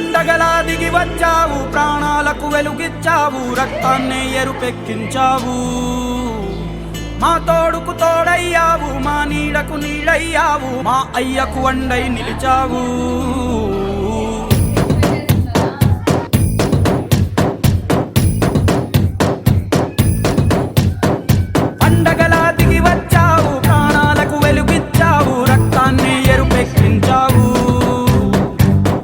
పండగలా దిగి వచ్చావు, ప్రాణాలకు వెలుగిచ్చావు, రక్తాన్ని ఎరుపెక్కించావు. మా తోడుకు తోడయ్యావు, మా నీడకు నీడయ్యావు, మా అయ్యకు అండై నిలిచావు. పండగలా దిగి వచ్చావు, ప్రాణాలకు వెలుగిచ్చావు, రక్తాన్ని ఎరుపెక్కించావు.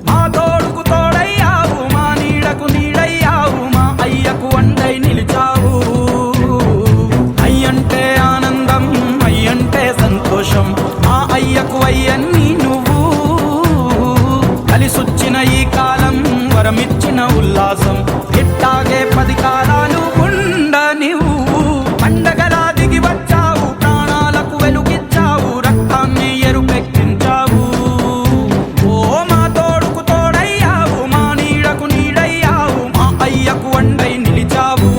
మా తోడుకు తోడయ్యావు, మా నీడకు నీడయ్యావు, మా అయ్యకు అండై నిలిచావు. అయ్యంటే ఆనందం, అయ్యంటే సంతోషం, మా అయ్యకు అయ్యన్ని నువ్వు. కలిసొచ్చిన ఈ కాలం వరమిచ్చిన ఉల్లాసం, ఇట్టాగే 10 కాలాలు ఉండనివ్వు. పండగలా దిగి వచ్చావు, ప్రాణాలకు వెలుగిచ్చావు, రక్తాన్ని ఎరుపెక్కించావు. ఓ మా తోడుకు తోడయ్యావు, మా నీడకు నీడయ్యావు, మా అయ్యకు అండై నిలిచావు.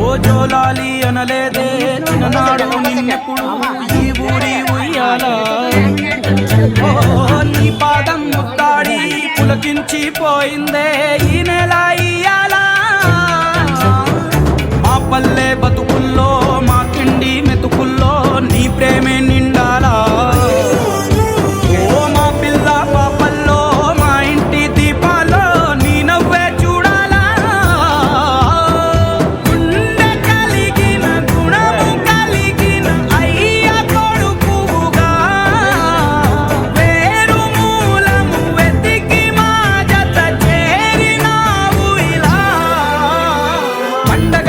ఓ జోలాలి అనలేదే చిన్ననాడు నిన్నెప్పుడు ఈ ఊరి ఉయ్యాల. ఓ నీ పాదం ముత్తాడి పులకించి పోయిందే ఈ నెల ఇయ్యాల. మా పల్లె బతుకుల్లో, మా తిండి మెతుకుల్లో నీ ప్రేమే నిండాలా. ఓ మా పిల్ల పాపల్లో, మా ఇంటి దీపాల్లో నీ నవ్వే చూడాలా. గుండె కలిగిన గుణము కలిగిన అయ్య కొడుకుగా, వేరు మూలము వెతికి మా జత చేరినావు ఇలా. పండగ